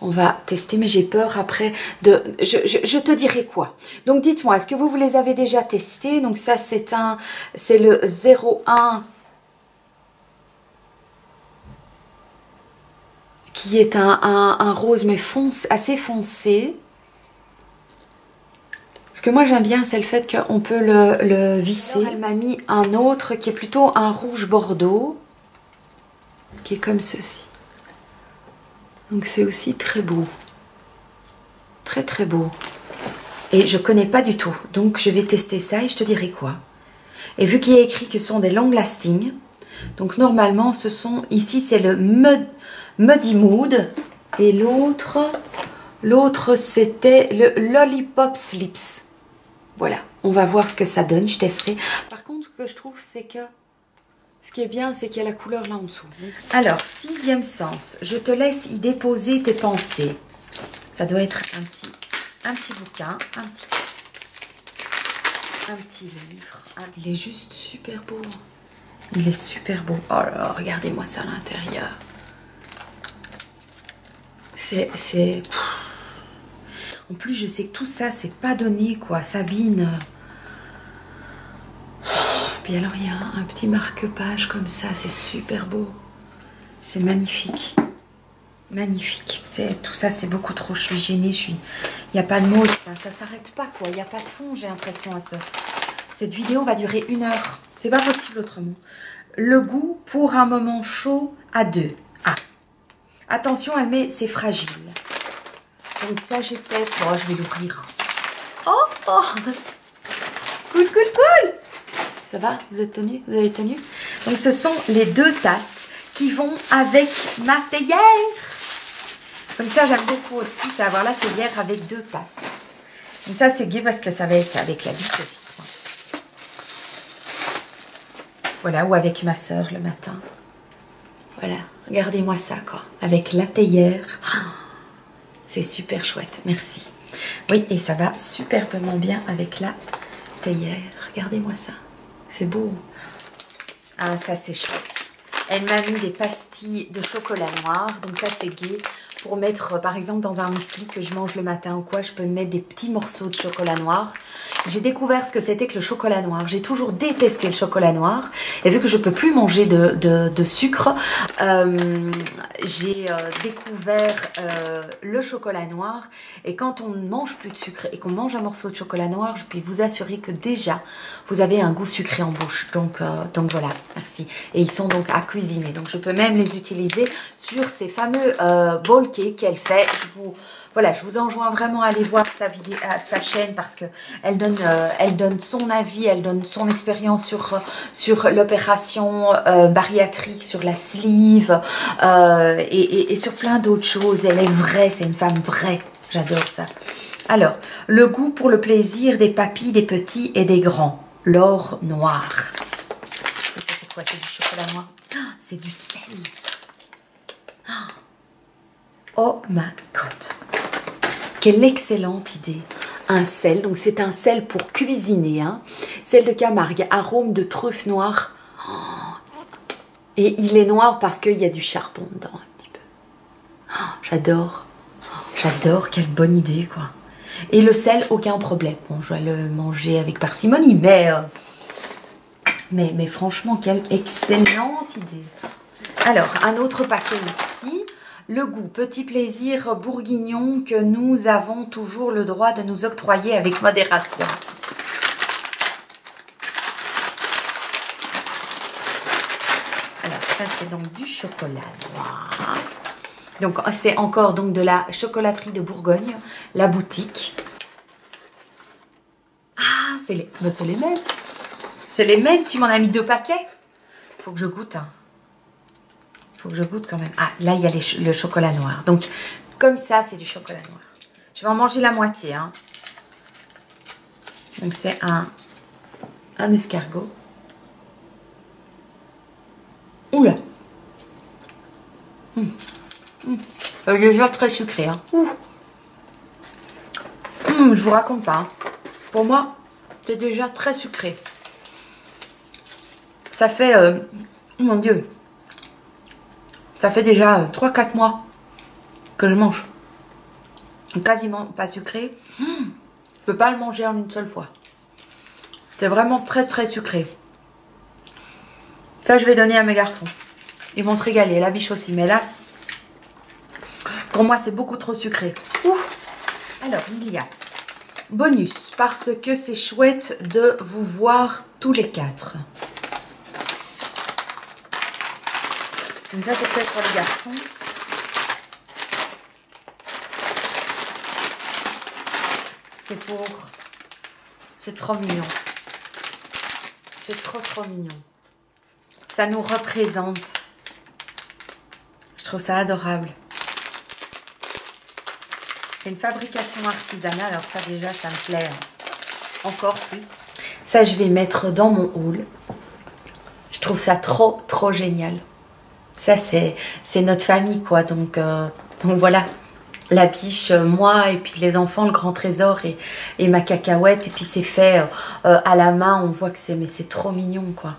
on va tester, mais j'ai peur après de... Je te dirai quoi. Donc dites-moi, est-ce que vous les avez déjà testés? Donc ça, c'est le 01... qui est un rose mais assez foncé. Ce que moi j'aime bien, c'est le fait qu'on peut le visser. Alors, elle m'a mis un autre qui est plutôt un rouge bordeaux, qui est comme ceci. Donc c'est aussi très beau. Très très beau. Et je connais pas du tout. Donc je vais tester ça et je te dirai quoi. Et vu qu'il y a écrit que ce sont des long lasting, donc normalement ce sont, ici c'est le Muddy Mood. Et l'autre c'était le Lollipop Slips. Voilà, on va voir ce que ça donne, je testerai. Par contre, ce que je trouve, c'est que ce qui est bien, c'est qu'il y a la couleur là en dessous. Alors, sixième sens, je te laisse y déposer tes pensées. Ça doit être un petit bouquin, un petit livre. Il est juste super beau. Il est super beau. Oh là là, regardez-moi ça à l'intérieur. C'est... En plus, je sais que tout ça, c'est pas donné, quoi. Sabine. Puis alors, il y a un petit marque-page comme ça. C'est super beau. C'est magnifique. Magnifique. Tout ça, c'est beaucoup trop. Je suis gênée. Il n'y a pas de mots. Ça s'arrête pas, quoi. Il n'y a pas de fond, j'ai l'impression, à ce... Cette vidéo va durer 1 heure. C'est pas possible autrement. Le goût pour un moment chaud à 2. Ah. Attention, elle met... C'est fragile. Donc ça, j'ai peut-être... Bon, je vais l'ouvrir. Oh, oh. Cool, cool, cool. Ça va? Vous êtes tenus? Vous avez tenu? Donc, ce sont les 2 tasses qui vont avec ma théière. Donc ça, j'aime beaucoup aussi, c'est avoir la théière avec 2 tasses. Donc ça, c'est gai parce que ça va être avec la bite de fils. Voilà, ou avec ma soeur le matin. Voilà, regardez-moi ça, quoi. Avec la théière. Oh. C'est super chouette, merci. Oui, et ça va superbement bien avec la théière. Regardez-moi ça, c'est beau. Ah, ça c'est chouette. Elle m'a mis des pastilles de chocolat noir, donc ça c'est gai. Pour mettre par exemple dans un muesli que je mange le matin ou quoi, je peux mettre des petits morceaux de chocolat noir. J'ai découvert ce que c'était que le chocolat noir. J'ai toujours détesté le chocolat noir. Et vu que je ne peux plus manger de sucre, j'ai découvert le chocolat noir. Et quand on ne mange plus de sucre et qu'on mange un morceau de chocolat noir, je peux vous assurer que déjà, vous avez un goût sucré en bouche. Donc voilà, merci. Et ils sont donc à cuisiner. Donc je peux même les utiliser sur ces fameux bowl cakes qu'elle fait. Voilà, je vous enjoins vraiment à aller voir sa chaîne parce que elle donne son avis, elle donne son expérience sur l'opération bariatrique, sur la sleeve et sur plein d'autres choses. Elle est vraie, c'est une femme vraie. J'adore ça. Alors, le goût pour le plaisir des papilles, des petits et des grands. L'or noir. Et ça, c'est quoi? C'est du chocolat noir? Oh, c'est du sel. Oh my god. Quelle excellente idée. Un sel, donc c'est un sel pour cuisiner, hein. Sel de Camargue, arôme de truffe noire. Oh. Et il est noir parce qu'il y a du charbon dedans un petit peu. Oh, j'adore. J'adore, quelle bonne idée, quoi. Et le sel, aucun problème. Bon, je vais le manger avec parcimonie, mais franchement, quelle excellente idée. Alors, un autre paquet ici. Le goût, petit plaisir bourguignon que nous avons toujours le droit de nous octroyer avec modération. Alors, ça, c'est donc du chocolat noir. Donc, c'est encore donc de la chocolaterie de Bourgogne, la boutique. Ah, c'est les mêmes. C'est les mêmes, tu m'en as mis 2 paquets. Faut que je goûte. Hein. Faut que je goûte quand même. Ah, là, il y a le chocolat noir. Donc, comme ça, c'est du chocolat noir. Je vais en manger la moitié. Hein. Donc, c'est un escargot. Oula. Déjà très sucré. Hein. Je vous raconte pas. Hein. Pour moi, c'est déjà très sucré. Ça fait... oh mon Dieu. Ça fait déjà 3-4 mois que je mange. Quasiment pas sucré. Je peux pas le manger en une seule fois. C'est vraiment très très sucré. Ça, je vais donner à mes garçons. Ils vont se régaler. La biche aussi. Mais là, pour moi, c'est beaucoup trop sucré. Alors, il y a bonus. Parce que c'est chouette de vous voir tous les 4. Donc ça, c'est peut-être pour les garçons. C'est pour... C'est trop mignon. C'est trop mignon. Ça nous représente. Je trouve ça adorable. C'est une fabrication artisanale. Alors ça, déjà, ça me plaît encore plus. Ça, je vais mettre dans mon haul. Je trouve ça trop génial. Ça, c'est notre famille, quoi. Donc voilà. La biche, moi, et puis les enfants, le grand trésor et ma cacahuète. Et puis c'est fait à la main. On voit que c'est trop mignon, quoi.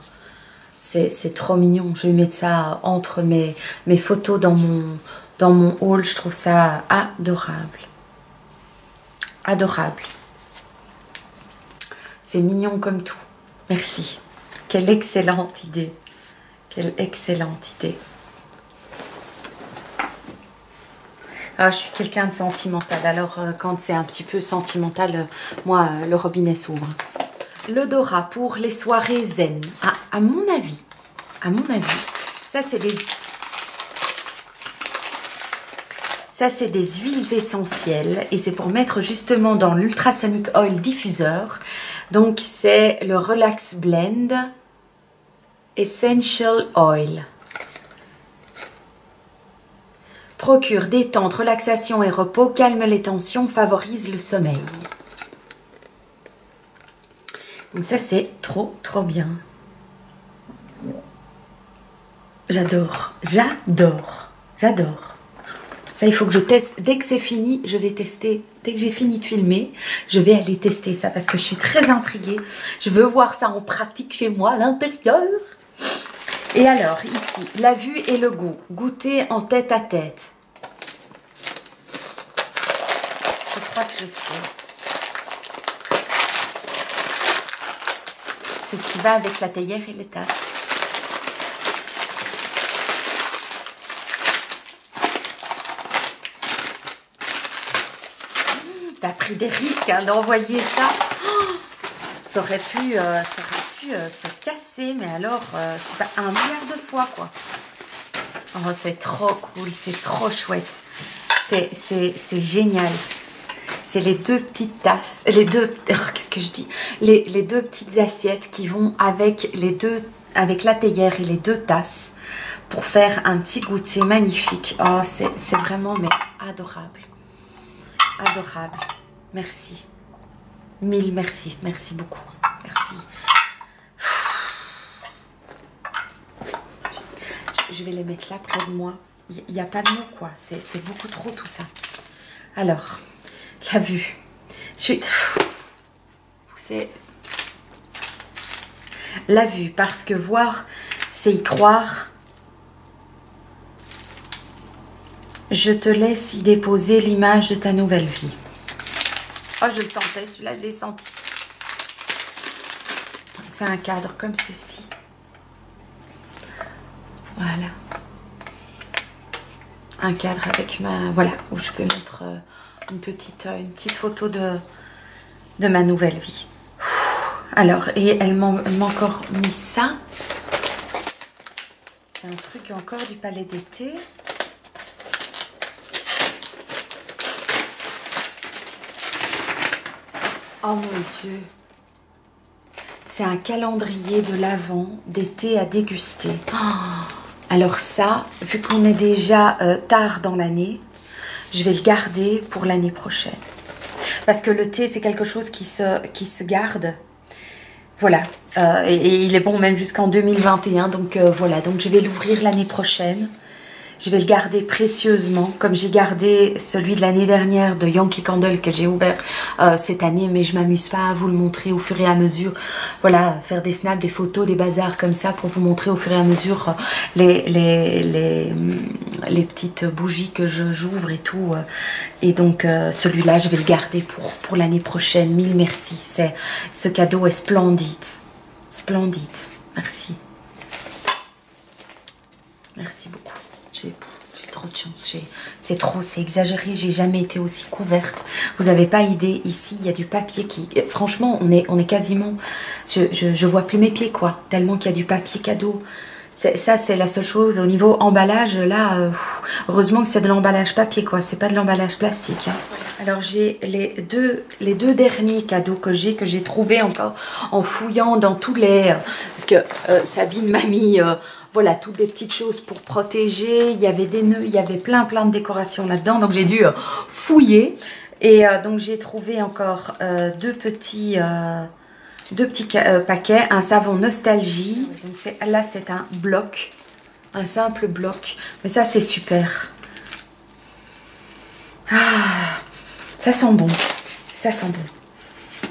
C'est trop mignon. Je vais mettre ça entre mes photos dans mon haul. Je trouve ça adorable. Adorable. C'est mignon comme tout. Merci. Quelle excellente idée. Quelle excellente idée. Ah, je suis quelqu'un de sentimental. Alors, quand c'est un petit peu sentimental, moi, le robinet s'ouvre. L'odorat pour les soirées zen. Ah, à mon avis, ça, c'est des... Ça, c'est des huiles essentielles. Et c'est pour mettre justement dans l'Ultrasonic Oil Diffuser. Donc, c'est le Relax Blend Essential Oil. Procure détente, relaxation et repos, calme les tensions, favorise le sommeil. Donc ça, c'est trop bien. J'adore. Ça, il faut que je teste. Dès que c'est fini, je vais tester. Dès que j'ai fini de filmer, je vais aller tester ça parce que je suis très intriguée. Je veux voir ça en pratique chez moi à l'intérieur. Et alors, ici, la vue et le goût. Goûter en tête à tête. Je crois que je sais. C'est ce qui va avec la théière et les tasses. T'as pris des risques hein, d'envoyer ça. Ça aurait pu se casser, mais alors, je sais pas, 1 milliard de fois, quoi. Oh, c'est trop cool, c'est trop chouette. C'est génial. C'est les 2 petites tasses, qu'est-ce que je dis? Les 2 petites assiettes qui vont avec avec la théière et les 2 tasses pour faire un petit goûter magnifique. Oh, c'est vraiment mais adorable. Adorable. Merci. 1000 merci. Merci beaucoup. Merci. Je vais les mettre là près de moi. Il n'y a pas de mots, quoi. C'est beaucoup trop tout ça. Alors, la vue. C'est la vue, parce que voir, c'est y croire. Je te laisse y déposer l'image de ta nouvelle vie. Oh, je le sentais, celui-là, je l'ai senti. C'est un cadre comme ceci. Voilà. Un cadre avec ma... Voilà, où je peux mettre une petite photo de ma nouvelle vie. Alors, et elle m'a encore mis ça. C'est un truc encore du Palais d'été. Oh mon Dieu. c'est un calendrier de l'Avent d'été à déguster. Oh, alors ça, vu qu'on est déjà tard dans l'année, je vais le garder pour l'année prochaine. Parce que le thé, c'est quelque chose qui se garde. Voilà. Et il est bon même jusqu'en 2021. Donc voilà. Donc je vais l'ouvrir l'année prochaine. Je vais le garder précieusement, comme j'ai gardé celui de l'année dernière de Yankee Candle que j'ai ouvert cette année, mais je m'amuse pas à vous le montrer au fur et à mesure. Voilà, faire des snaps, des photos, des bazars comme ça pour vous montrer au fur et à mesure les petites bougies que j'ouvre et tout. Et donc celui-là, je vais le garder pour l'année prochaine. Mille merci. Ce cadeau est splendide. Splendide. Merci. Merci beaucoup. J'ai trop de chance, c'est exagéré, j'ai jamais été aussi couverte. Vous n'avez pas idée, ici il y a du papier qui... Franchement, on est quasiment... Je vois plus mes pieds quoi, tellement qu'il y a du papier cadeau. Ça c'est la seule chose, au niveau emballage, là, heureusement que c'est de l'emballage papier quoi, c'est pas de l'emballage plastique. Hein. Alors j'ai les deux derniers cadeaux que j'ai trouvé encore en fouillant dans tous les... Parce que Sabine m'a mis... voilà, toutes des petites choses pour protéger. Il y avait des nœuds, il y avait plein de décorations là-dedans. Donc j'ai dû fouiller. Et donc j'ai trouvé encore deux petits paquets. Un savon nostalgie. Donc là c'est un bloc. Un simple bloc. Mais ça c'est super. Ah, ça sent bon. Ça sent bon.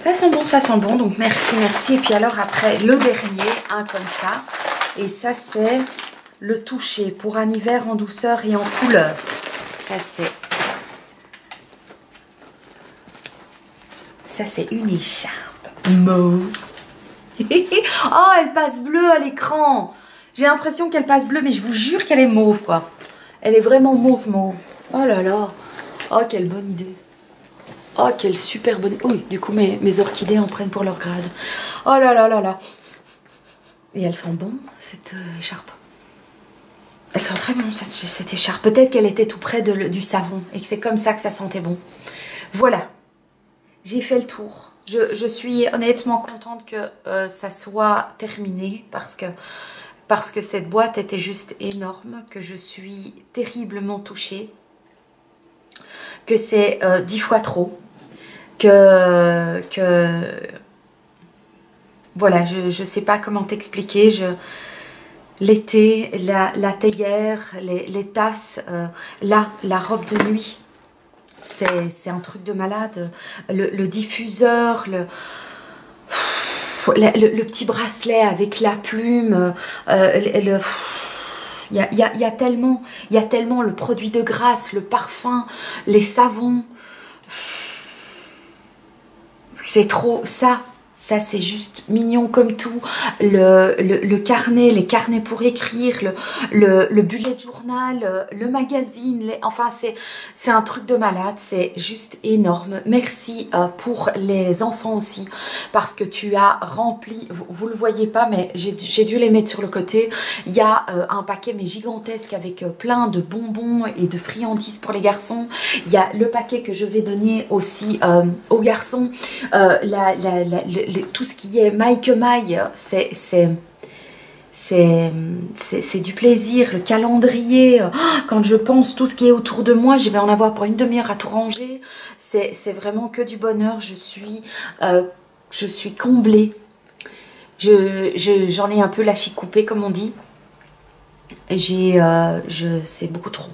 Ça sent bon, ça sent bon. Donc merci, merci. Et puis alors après le dernier, un comme ça. Et ça, c'est le toucher pour un hiver en douceur et en couleur. Ça, c'est une écharpe mauve. Oh, elle passe bleue à l'écran. J'ai l'impression qu'elle passe bleue, mais je vous jure qu'elle est mauve, quoi. Elle est vraiment mauve. Oh là là. Oh, quelle bonne idée. Oh, quelle super bonne... Oui, du coup, mes orchidées en prennent pour leur grade. Oh là là là là. Et elle sent bon, cette écharpe. Elle sent très bon, cette écharpe. Peut-être qu'elle était tout près du savon et que c'est comme ça que ça sentait bon. Voilà. J'ai fait le tour. Je suis honnêtement contente que ça soit terminé parce que cette boîte était juste énorme, que je suis terriblement touchée, que c'est 10 fois trop, que voilà, je sais pas comment t'expliquer. L'été, la théière, les tasses, là, la robe de nuit, c'est un truc de malade. Le diffuseur, le petit bracelet avec la plume, il y a tellement le produit de grâce, le parfum, les savons. C'est trop ça. Ça, c'est juste mignon comme tout. Le carnet, les carnets pour écrire, le bullet journal, le magazine. Enfin, c'est un truc de malade. C'est juste énorme. Merci pour les enfants aussi. Parce que tu as rempli... Vous le voyez pas, mais j'ai dû les mettre sur le côté. Il y a un paquet, mais gigantesque, avec plein de bonbons et de friandises pour les garçons. Il y a le paquet que je vais donner aussi aux garçons. Tout ce qui est maille que maille, c'est du plaisir. Le calendrier, quand je pense tout ce qui est autour de moi, je vais en avoir pour une demi-heure à tout ranger. C'est vraiment que du bonheur. Je suis comblée. J'en ai un peu lâché coupé, comme on dit. C'est beaucoup trop.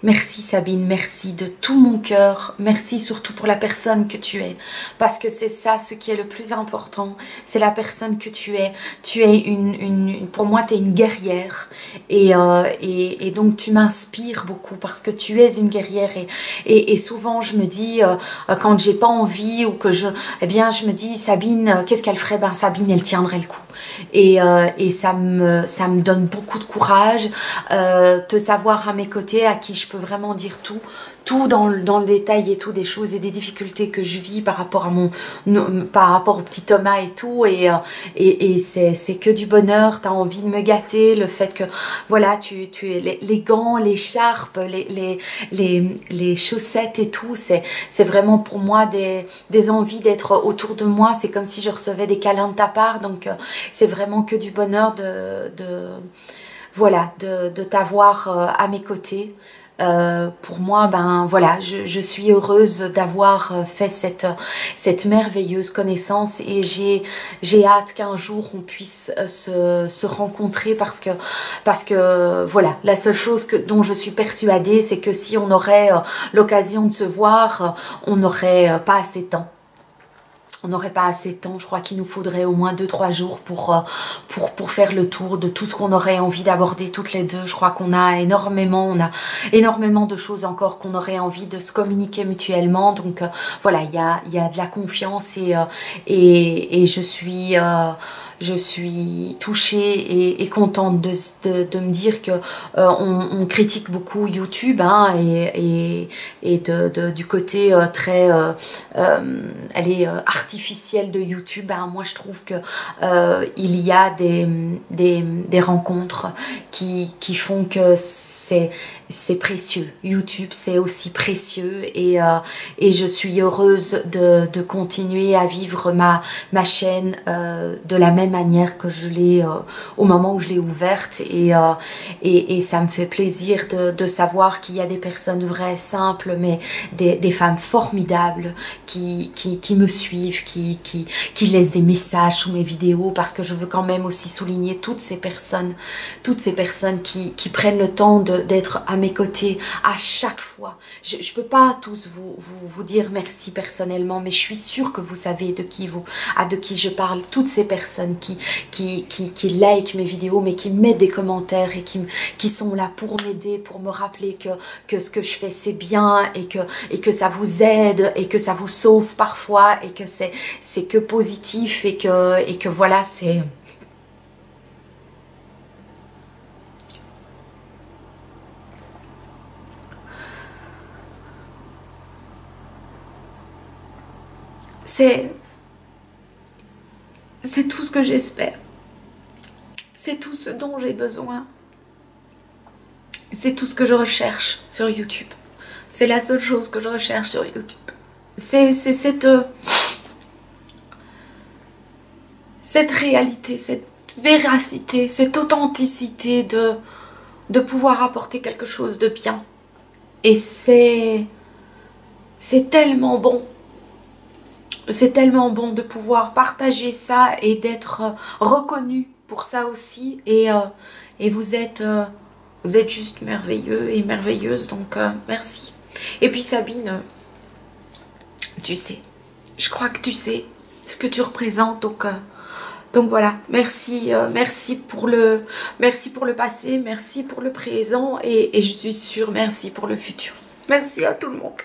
Merci Sabine, merci de tout mon cœur, merci surtout pour la personne que tu es, parce que c'est ça ce qui est le plus important, c'est la personne que tu es. Tu es pour moi tu es une guerrière et donc tu m'inspires beaucoup parce que tu es une guerrière et souvent je me dis quand j'ai pas envie ou que je me dis Sabine, qu'est-ce qu'elle ferait? Ben Sabine elle tiendrait le coup et ça me donne beaucoup de courage, te savoir à mes côtés, à qui je je peux vraiment dire tout dans le détail et tout, des choses et des difficultés que je vis par rapport à au petit Thomas et tout, et c'est que du bonheur. Tu as envie de me gâter, le fait que voilà, tu es les gants, l'écharpe, les chaussettes et tout, c'est vraiment pour moi des envies d'être autour de moi. C'est comme si je recevais des câlins de ta part, donc c'est vraiment que du bonheur de t'avoir à mes côtés. Pour moi, ben voilà, je suis heureuse d'avoir fait cette merveilleuse connaissance, et j'ai hâte qu'un jour on puisse se rencontrer, parce que voilà, la seule chose dont je suis persuadée, c'est que si on aurait l'occasion de se voir, on n'aurait pas assez de temps. On n'aurait pas assez de temps. Je crois qu'il nous faudrait au moins 2-3 jours pour faire le tour de tout ce qu'on aurait envie d'aborder toutes les deux. Je crois qu'on a énormément de choses encore qu'on aurait envie de se communiquer mutuellement. Donc voilà, il y a de la confiance, et je suis touchée et contente de me dire que on critique beaucoup YouTube, hein, et du côté très artificielle de YouTube. Hein. Moi je trouve que il y a des rencontres qui font que c'est précieux. YouTube, c'est aussi précieux, et je suis heureuse de continuer à vivre ma chaîne de la même manière que je l'ai au moment où je l'ai ouverte, et ça me fait plaisir de savoir qu'il y a des personnes vraies, simples, mais des femmes formidables qui me suivent, qui laissent des messages sous mes vidéos, parce que je veux quand même aussi souligner toutes ces personnes qui prennent le temps d'être à mes côtés à chaque fois. Je ne peux pas tous vous dire merci personnellement, mais je suis sûre que vous savez de qui je parle. Toutes ces personnes qui like mes vidéos, mais qui mettent des commentaires, et qui sont là pour m'aider, pour me rappeler que ce que je fais c'est bien, et que ça vous aide, et que ça vous sauve parfois, et que c'est que positif, et que voilà, c'est tout ce que j'espère. C'est tout ce dont j'ai besoin. C'est tout ce que je recherche sur YouTube. C'est la seule chose que je recherche sur YouTube. C'est cette réalité, cette véracité, cette authenticité de pouvoir apporter quelque chose de bien. Et c'est tellement bon. C'est tellement bon de pouvoir partager ça et d'être reconnu pour ça aussi. Et vous êtes juste merveilleux et merveilleuse, donc merci. Et puis Sabine, tu sais, je crois que tu sais ce que tu représentes, donc voilà, merci pour le passé, merci pour le présent, et je suis sûre, merci pour le futur. Merci à tout le monde.